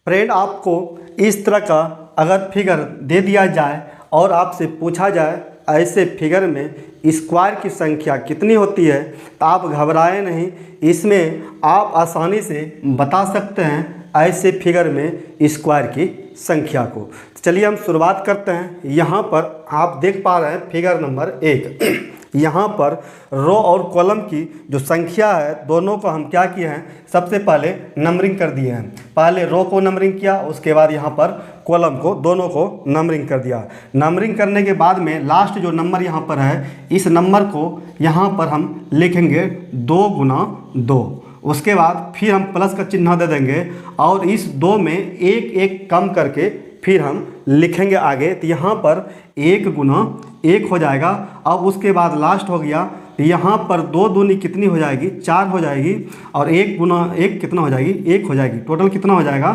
Friend, आपको इस तरह का अगर फिगर दे दिया जाए और आपसे पूछा जाए ऐसे फिगर में स्क्वायर की संख्या कितनी होती है, तो आप घबराएं नहीं, इसमें आप आसानी से बता सकते हैं ऐसे फिगर में स्क्वायर की संख्या को। चलिए हम शुरुआत करते हैं। यहाँ पर आप देख पा रहे हैं फिगर नंबर 1। यहाँ पर रो और कॉलम की जो संख्या है दोनों को हम क्या किए हैं, सबसे पहले नंबरिंग कर दिए हैं। पहले रो को नंबरिंग किया, उसके बाद यहाँ पर कॉलम को, दोनों को नंबरिंग कर दिया। नंबरिंग करने के बाद में लास्ट जो नंबर यहाँ पर है, इस नंबर को यहाँ पर हम लिखेंगे 2 गुना 2। उसके बाद फिर हम प्लस का चिन्ह दे देंगे और इस 2 में एक एक कम करके फिर हम लिखेंगे आगे। तो यहाँ पर 1 गुना 1 हो जाएगा। अब उसके बाद लास्ट हो गया, तो यहाँ पर 2 दूनी कितनी हो जाएगी, 4 हो जाएगी, और 1 गुना 1 कितना हो जाएगी, 1 हो जाएगी। टोटल कितना हो जाएगा,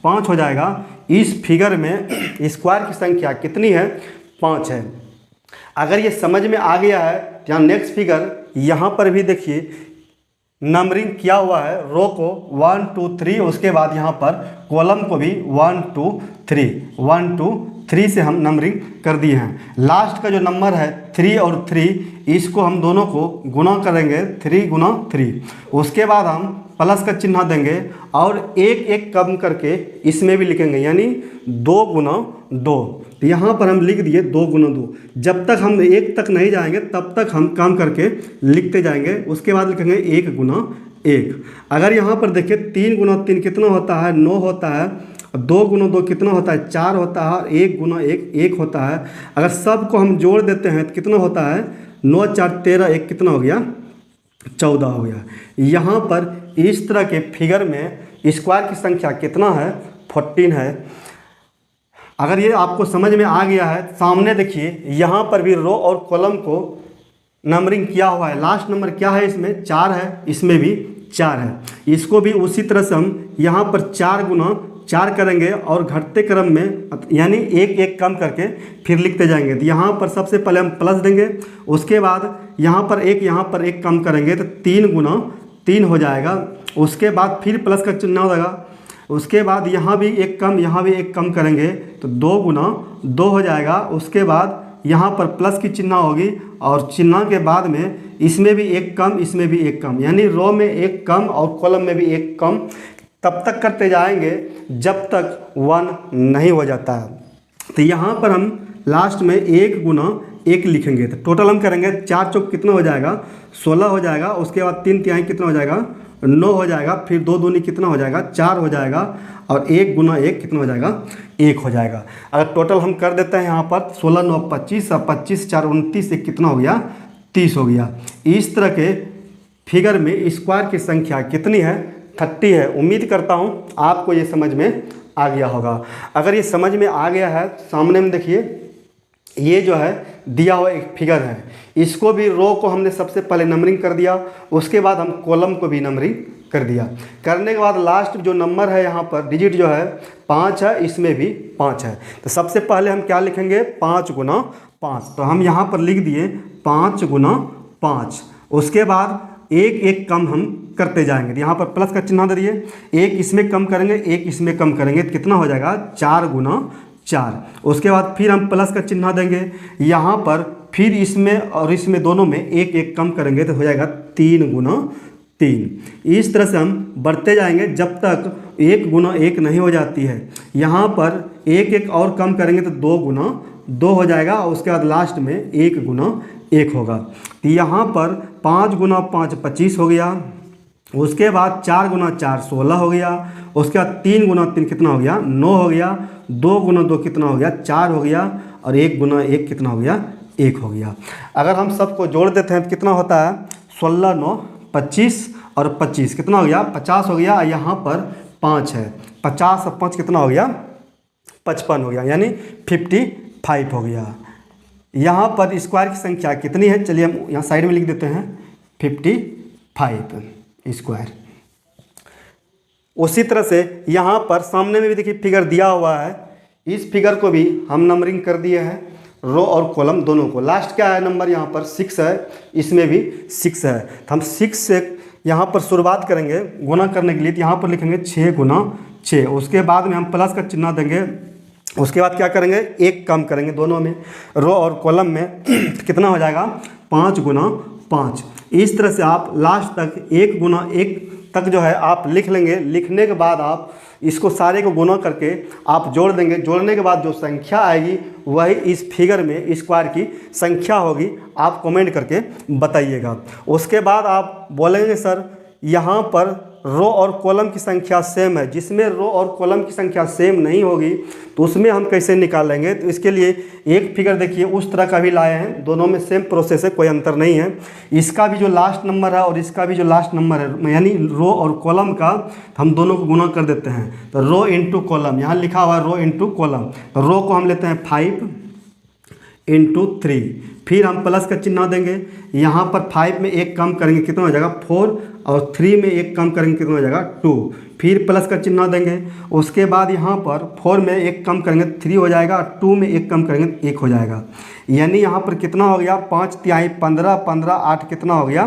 5 हो जाएगा। इस फिगर में स्क्वायर की संख्या कितनी है, 5 है। अगर ये समझ में आ गया है तो यहाँ नेक्स्ट फिगर यहाँ पर भी देखिए नंबरिंग किया हुआ है। रो को 1 2 3, उसके बाद यहाँ पर कॉलम को भी 1 2 3, 1 2 3 से हम नंबरिंग कर दिए हैं। लास्ट का जो नंबर है 3 और 3, इसको हम दोनों को गुना करेंगे, 3 गुना 3। उसके बाद हम प्लस का चिन्ह देंगे और एक एक कम करके इसमें भी लिखेंगे, यानी 2 गुना 2। तो यहाँ पर हम लिख दिए 2 गुना 2। जब तक हम 1 तक नहीं जाएंगे तब तक हम काम करके लिखते जाएंगे। उसके बाद लिखेंगे 1 गुना 1। अगर यहाँ पर देखिए 3 गुना 3 कितना होता है, 9 होता है। 2 गुना 2 कितना होता है, 4 होता है। 1 गुना 1 1 होता है। अगर सबको हम जोड़ देते हैं तो कितना होता है, 9 4 13, 1 कितना हो गया, 14 हो गया। यहाँ पर इस तरह के फिगर में स्क्वायर की संख्या कितना है, 14 है। अगर ये आपको समझ में आ गया है, सामने देखिए यहाँ पर भी रो और कॉलम को नंबरिंग किया हुआ है। लास्ट नंबर क्या है, इसमें 4 है, इसमें भी 4 है। इसको भी उसी तरह से हम यहाँ पर 4 गुना 4 करेंगे और घटते क्रम में यानी एक एक कम करके फिर लिखते जाएंगे। तो यहाँ पर सबसे पहले हम प्लस देंगे, उसके बाद यहाँ पर एक कम करेंगे तो 3 गुना 3 हो जाएगा। उसके बाद फिर प्लस का चिन्ह होगा। उसके बाद यहाँ भी एक कम, यहाँ भी एक कम करेंगे तो 2 गुना 2 हो जाएगा। उसके बाद यहाँ पर प्लस की चिन्ह होगी और चिन्ह के बाद में इसमें भी एक कम, इसमें भी एक कम, यानी रो में एक कम और कॉलम में भी एक कम। तब तक करते जाएंगे जब तक 1 नहीं हो जाता है। तो यहाँ पर हम लास्ट में 1 गुना 1 लिखेंगे। तो टोटल हम करेंगे 4 चौक कितना हो जाएगा, 16 हो जाएगा। उसके बाद 3 तिहाई कितना हो जाएगा, 9 हो जाएगा। फिर 2 दूनी कितना हो जाएगा, 4 हो जाएगा। और 1 गुना 1 कितना हो जाएगा, 1 हो जाएगा। अगर टोटल हम कर देते हैं यहाँ पर 16 9 25 और 25 4 29 से कितना हो गया, 30 हो गया। इस तरह के फिगर में स्क्वायर की संख्या कितनी है, 30 है। उम्मीद करता हूँ आपको ये समझ में आ गया होगा। अगर ये समझ में आ गया है, सामने में देखिए ये जो है दिया हुआ एक फिगर है। इसको भी रो को हमने सबसे पहले नंबरिंग कर दिया, उसके बाद हम कॉलम को भी नंबरिंग कर दिया। करने के बाद लास्ट जो नंबर है यहाँ पर डिजिट जो है 5 है, इसमें भी 5 है। तो सबसे पहले हम क्या लिखेंगे, 5 गुना 5। तो हम यहाँ पर लिख दिए 5 गुना 5। उसके बाद एक एक कम हम करते जाएंगे। तो यहाँ पर प्लस का चिन्ह दे दिए, एक इसमें कम करेंगे, एक इसमें कम करेंगे तो कितना हो जाएगा, 4 गुना 4। उसके बाद फिर हम प्लस का चिन्ह देंगे यहाँ पर, फिर इसमें और इसमें दोनों में एक एक कम करेंगे तो हो जाएगा 3 गुना 3। इस तरह से हम बढ़ते जाएंगे जब तक 1 गुना 1 नहीं हो जाती है। यहाँ पर एक एक और कम करेंगे तो 2 गुना 2 हो जाएगा। और उसके बाद लास्ट में 1 गुना 1 होगा। तो यहाँ पर 5 गुना 5 25 हो गया। उसके बाद 4 गुना 4 16 हो गया। उसके बाद 3 गुना 3 कितना हो गया, 9 हो गया। 2 गुना 2 कितना हो गया, 4 हो गया। और 1 गुना 1 कितना हो गया, 1 हो गया। अगर हम सबको जोड़ देते हैं तो कितना होता है, 16 9 25 और 25 कितना हो गया, 50 हो गया। यहाँ पर 5 है, 50 और 5 कितना हो गया, 55 हो गया, यानी 55 हो गया। यहाँ पर स्क्वायर की संख्या कितनी है, चलिए हम यहाँ साइड में लिख देते हैं 55 स्क्वायर। उसी तरह से यहाँ पर सामने में भी देखिए फिगर दिया हुआ है। इस फिगर को भी हम नंबरिंग कर दिए हैं, रो और कॉलम दोनों को। लास्ट क्या है नंबर यहाँ पर 6 है, इसमें भी 6 है। तो हम 6 से यहाँ पर शुरुआत करेंगे गुना करने के लिए, तो यहाँ पर लिखेंगे 6 गुना 6। उसके बाद में हम प्लस का चिन्ह देंगे। उसके बाद क्या करेंगे, 1 कम करेंगे दोनों में, रो और कॉलम में कितना हो जाएगा 5 गुना 5। इस तरह से आप लास्ट तक 1 गुना 1 तक जो है आप लिख लेंगे। लिखने के बाद आप इसको सारे को गुना करके आप जोड़ देंगे। जोड़ने के बाद जो संख्या आएगी वही इस फिगर में स्क्वायर की संख्या होगी। आप कमेंट करके बताइएगा। उसके बाद आप बोलेंगे सर यहाँ पर रो और कॉलम की संख्या सेम है। जिसमें रो और कॉलम की संख्या सेम नहीं होगी तो उसमें हम कैसे निकालेंगे। तो इसके लिए एक फिगर देखिए उस तरह का भी लाए हैं, दोनों में सेम प्रोसेस है, कोई अंतर नहीं है। इसका भी जो लास्ट नंबर है और इसका भी जो लास्ट नंबर है, यानी रो और कॉलम का हम दोनों को गुना कर देते हैं। तो रो इंटू कॉलम, यहाँ लिखा हुआ है रो इंटू कॉलम। तो रो को हम लेते हैं 5 इंटू 3, फिर हम प्लस का चिन्ह देंगे। यहाँ पर 5 में 1 कम करेंगे कितना हो जाएगा 4, और 3 में 1 कम करेंगे कितना हो जाएगा 2, फिर प्लस का चिन्ह देंगे। उसके बाद यहाँ पर 4 में 1 कम करेंगे 3 हो जाएगा, 2 में 1 कम करेंगे 1 हो जाएगा। यानी यहाँ पर कितना हो गया 5 तिहाई 15, 15 8 कितना हो गया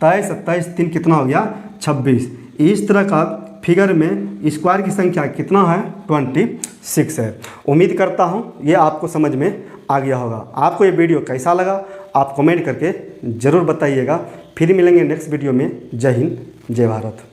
23, 27 3 कितना हो गया 26। इस तरह का फिगर में स्क्वायर की संख्या कितना है 26 है। उम्मीद करता हूँ ये आपको समझ में आ गया होगा। आपको ये वीडियो कैसा लगा आप कमेंट करके ज़रूर बताइएगा। फिर मिलेंगे नेक्स्ट वीडियो में। जय हिंद, जय भारत।